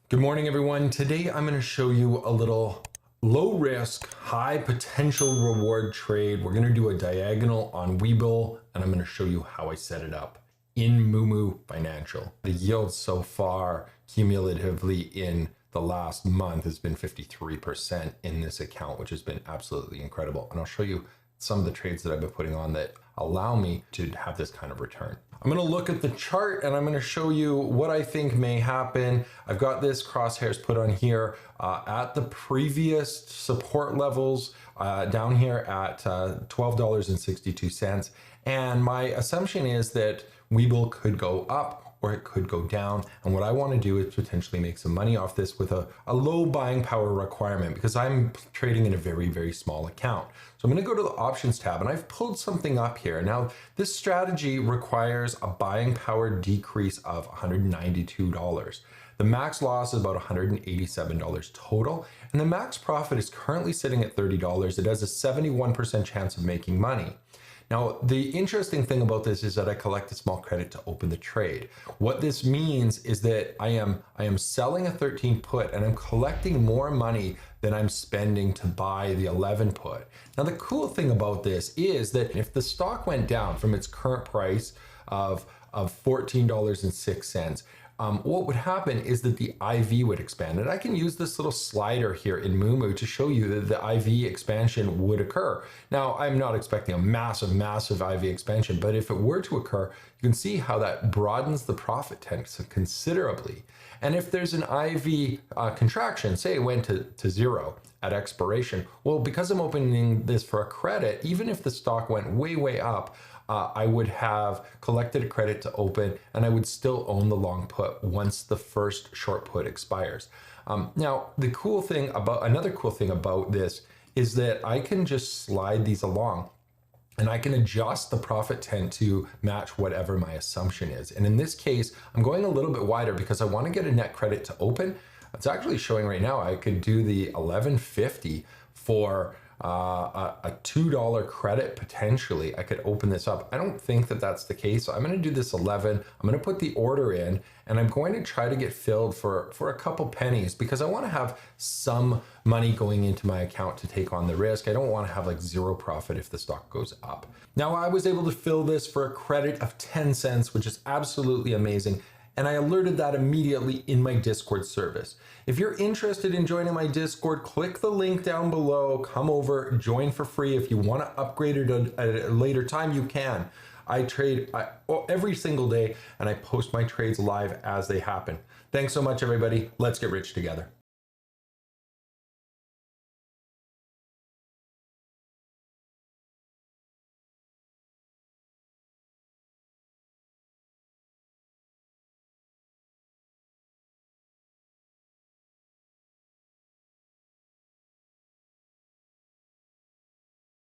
Good morning, everyone. Today, I'm going to show you a little low risk, high potential reward trade. We're going to do a diagonal on Webull, and I'm going to show you how I set it up in Moomoo Financial. The yield so far cumulatively in the last month has been 53% in this account, which has been absolutely incredible. And I'll show you some of the trades that I've been putting on that allow me to have this kind of return. I'm going to look at the chart and I'm going to show you what I think may happen. I've got this crosshairs put on here at the previous support levels down here at $12.62. And my assumption is that Webull could go up or it could go down. And what I want to do is potentially make some money off this with a low buying power requirement because I'm trading in a very, very small account. So I'm going to go to the options tab and I've pulled something up here. Now, this strategy requires a buying power decrease of $192. The max loss is about $187 total. And the max profit is currently sitting at $30. It has a 71% chance of making money. Now, the interesting thing about this is that I collect a small credit to open the trade. What this means is that I am selling a 13 put and I'm collecting more money than I'm spending to buy the 11 put. Now, the cool thing about this is that if the stock went down from its current price of $14.06, what would happen is that the IV would expand. And I can use this little slider here in Moomoo to show you that the IV expansion would occur. Now, I'm not expecting a massive, massive IV expansion, but if it were to occur, you can see how that broadens the profit tent considerably. And if there's an IV contraction, say it went to zero at expiration, well, because I'm opening this for a credit, even if the stock went way, way up, I would have collected a credit to open and I would still own the long put once the first short put expires. Now, another cool thing about this is that I can just slide these along and I can adjust the profit tent to match whatever my assumption is. And in this case, I'm going a little bit wider because I want to get a net credit to open. It's actually showing right now I could do the $11.50 for a $2 credit potentially. I could open this up. I don't think that that's the case. So I'm going to do this 11. I'm going to put the order in and I'm going to try to get filled for a couple pennies because I want to have some money going into my account to take on the risk. I don't want to have like zero profit if the stock goes up. Now, I was able to fill this for a credit of 10 cents, which is absolutely amazing. And I alerted that immediately in my Discord service. If you're interested in joining my Discord, click the link down below, come over, join for free. If you want to upgrade it at a later time, you can. I trade every single day and I post my trades live as they happen. Thanks so much, everybody. Let's get rich together.